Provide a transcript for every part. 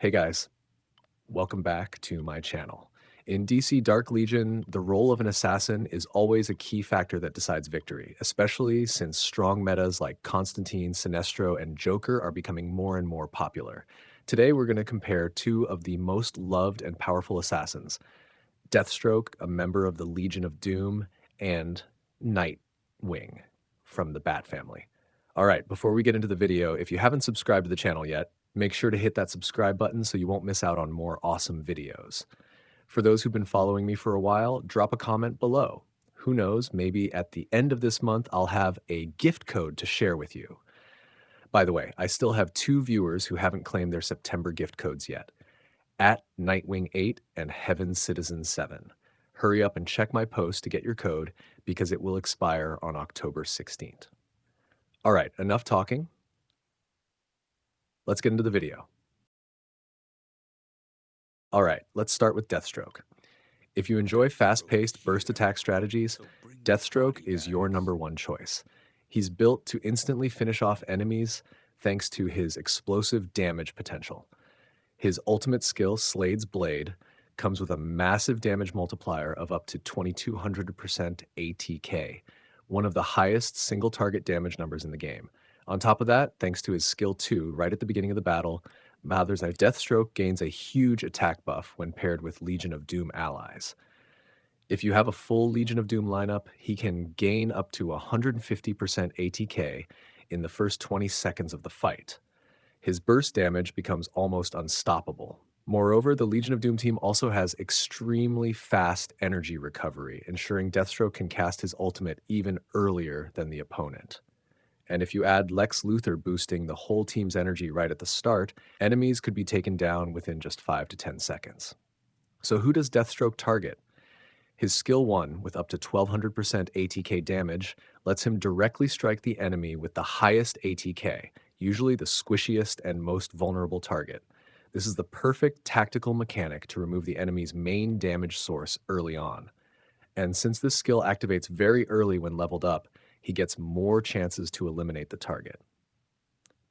Hey guys, welcome back to my channel. In DC Dark Legion, the role of an assassin is always a key factor that decides victory, especially since strong metas like Constantine, Sinestro, and Joker are becoming more and more popular. Today we're going to compare two of the most loved and powerful assassins, Deathstroke, a member of the Legion of Doom, and Nightwing from the Bat family. All right, before we get into the video, if you haven't subscribed to the channel yet, make sure to hit that subscribe button so you won't miss out on more awesome videos. For those who've been following me for a while, drop a comment below. Who knows, maybe at the end of this month, I'll have a gift code to share with you. By the way, I still have two viewers who haven't claimed their September gift codes yet, at Nightwing8 and Heaven Citizen 7. Hurry up and check my post to get your code because it will expire on October 16th. All right, enough talking. Let's get into the video. All right, let's start with Deathstroke. If you enjoy fast-paced burst attack strategies, Deathstroke is your #1 choice. He's built to instantly finish off enemies thanks to his explosive damage potential. His ultimate skill, Slade's Blade, comes with a massive damage multiplier of up to 2200% ATK, one of the highest single target damage numbers in the game. On top of that, thanks to his skill 2 right at the beginning of the battle, Deathstroke gains a huge attack buff when paired with Legion of Doom allies. If you have a full Legion of Doom lineup, he can gain up to 150% ATK in the first 20 seconds of the fight. His burst damage becomes almost unstoppable. Moreover, the Legion of Doom team also has extremely fast energy recovery, ensuring Deathstroke can cast his ultimate even earlier than the opponent. And if you add Lex Luthor boosting the whole team's energy right at the start, enemies could be taken down within just 5 to 10 seconds. So who does Deathstroke target? His skill 1, with up to 1200% ATK damage, lets him directly strike the enemy with the highest ATK, usually the squishiest and most vulnerable target. This is the perfect tactical mechanic to remove the enemy's main damage source early on. And since this skill activates very early when leveled up, he gets more chances to eliminate the target.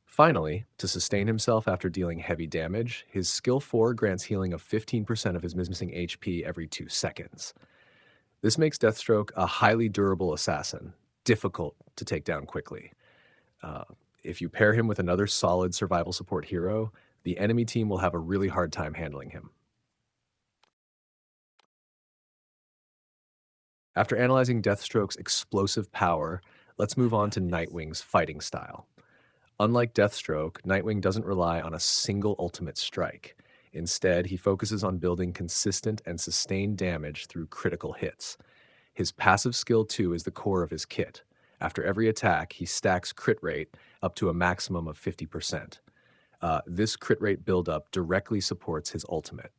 Finally, to sustain himself after dealing heavy damage, his skill 4 grants healing of 15% of his missing HP every 2 seconds. This makes Deathstroke a highly durable assassin, difficult to take down quickly. If you pair him with another solid survival support hero, the enemy team will have a really hard time handling him. After analyzing Deathstroke's explosive power, let's move on to Nightwing's fighting style. Unlike Deathstroke, Nightwing doesn't rely on a single ultimate strike. Instead, he focuses on building consistent and sustained damage through critical hits. His passive skill 2 is the core of his kit. After every attack, he stacks crit rate up to a maximum of 50%. This crit rate buildup directly supports his ultimate.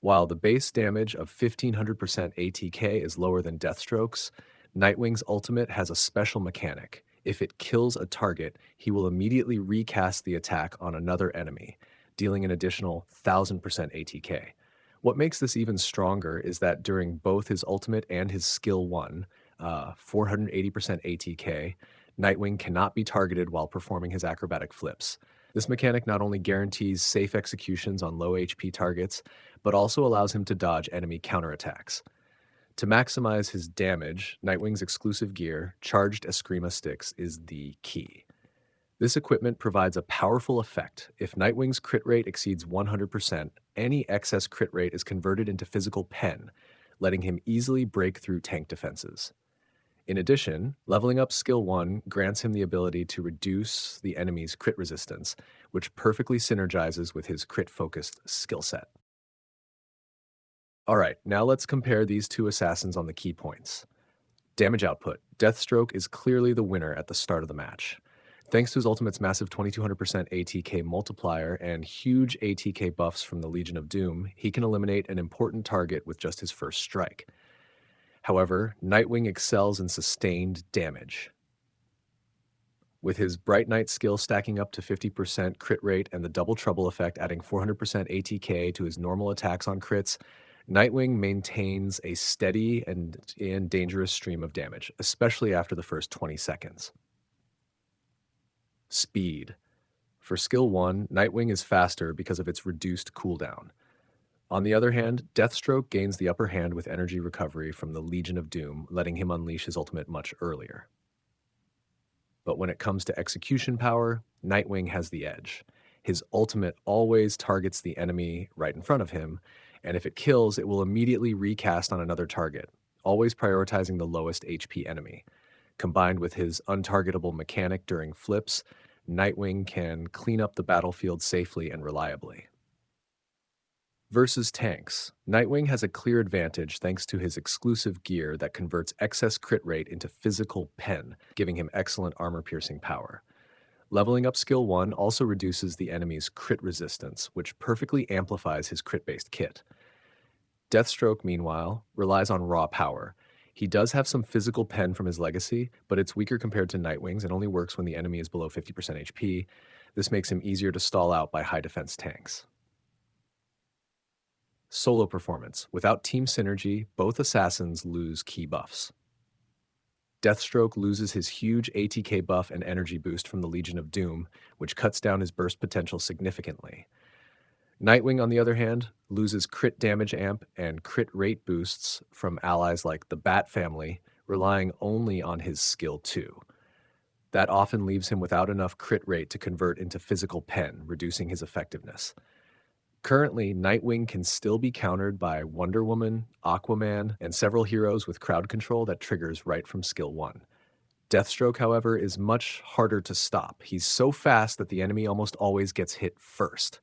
While the base damage of 1500% ATK is lower than Deathstroke's, Nightwing's ultimate has a special mechanic. If it kills a target, he will immediately recast the attack on another enemy, dealing an additional 1000% ATK. What makes this even stronger is that during both his ultimate and his skill 1, 480% ATK, Nightwing cannot be targeted while performing his acrobatic flips. This mechanic not only guarantees safe executions on low HP targets, but also allows him to dodge enemy counterattacks. To maximize his damage, Nightwing's exclusive gear, Charged Escrima Sticks, is the key. This equipment provides a powerful effect. If Nightwing's crit rate exceeds 100%, any excess crit rate is converted into physical pen, letting him easily break through tank defenses. In addition, leveling up skill 1 grants him the ability to reduce the enemy's crit resistance, which perfectly synergizes with his crit-focused skill set. All right, now let's compare these two assassins on the key points. Damage output. Deathstroke is clearly the winner at the start of the match. Thanks to his ultimate's massive 2200% ATK multiplier and huge ATK buffs from the Legion of Doom, he can eliminate an important target with just his first strike. However, Nightwing excels in sustained damage. With his Bright Knight skill stacking up to 50% crit rate and the Double Trouble effect adding 400% ATK to his normal attacks on crits, Nightwing maintains a steady and dangerous stream of damage, especially after the first 20 seconds. Speed. For skill 1, Nightwing is faster because of its reduced cooldown. On the other hand, Deathstroke gains the upper hand with energy recovery from the Legion of Doom, letting him unleash his ultimate much earlier. But when it comes to execution power, Nightwing has the edge. His ultimate always targets the enemy right in front of him, and if it kills, it will immediately recast on another target, always prioritizing the lowest HP enemy. Combined with his untargetable mechanic during flips, Nightwing can clean up the battlefield safely and reliably. Versus tanks, Nightwing has a clear advantage thanks to his exclusive gear that converts excess crit rate into physical pen, giving him excellent armor-piercing power. Leveling up skill 1 also reduces the enemy's crit resistance, which perfectly amplifies his crit-based kit. Deathstroke, meanwhile, relies on raw power. He does have some physical pen from his legacy, but it's weaker compared to Nightwing's and only works when the enemy is below 50% HP. This makes him easier to stall out by high defense tanks. Solo performance. Without team synergy, both assassins lose key buffs. Deathstroke loses his huge ATK buff and energy boost from the Legion of Doom, which cuts down his burst potential significantly. Nightwing, on the other hand, loses crit damage amp and crit rate boosts from allies like the Bat family, relying only on his skill 2. That often leaves him without enough crit rate to convert into physical pen, reducing his effectiveness. Currently, Nightwing can still be countered by Wonder Woman, Aquaman, and several heroes with crowd control that triggers right from skill 1. Deathstroke, however, is much harder to stop. He's so fast that the enemy almost always gets hit first.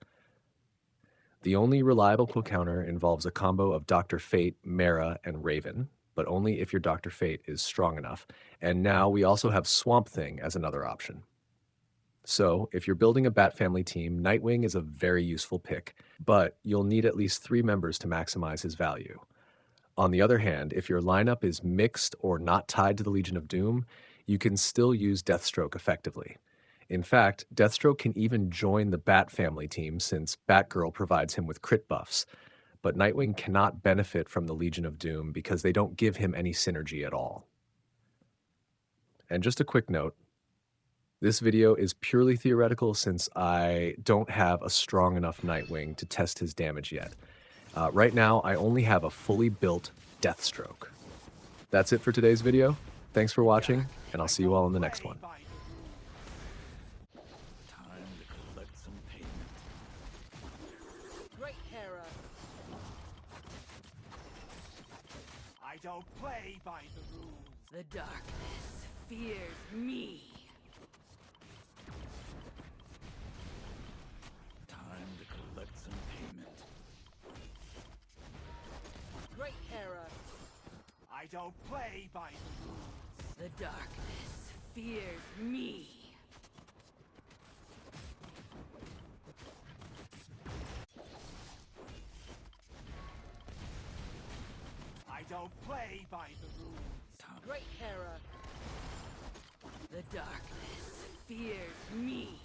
The only reliable counter involves a combo of Dr. Fate, Mara, and Raven, but only if your Dr. Fate is strong enough. And now we also have Swamp Thing as another option. So, if you're building a Bat Family team, Nightwing is a very useful pick, but you'll need at least 3 members to maximize his value. On the other hand, if your lineup is mixed or not tied to the Legion of Doom, you can still use Deathstroke effectively. In fact, Deathstroke can even join the Bat Family team since Batgirl provides him with crit buffs, but Nightwing cannot benefit from the Legion of Doom because they don't give him any synergy at all. And just a quick note, this video is purely theoretical since I don't have a strong enough Nightwing to test his damage yet. Right now, I only have a fully built Deathstroke. That's it for today's video. Thanks for watching, and I'll see you all in the next one. I don't play by the rules. The darkness fears me. Time to collect some payment. Great error. I don't play by the rules. The darkness fears me. I don't play by the rules. Great error. The darkness fears me.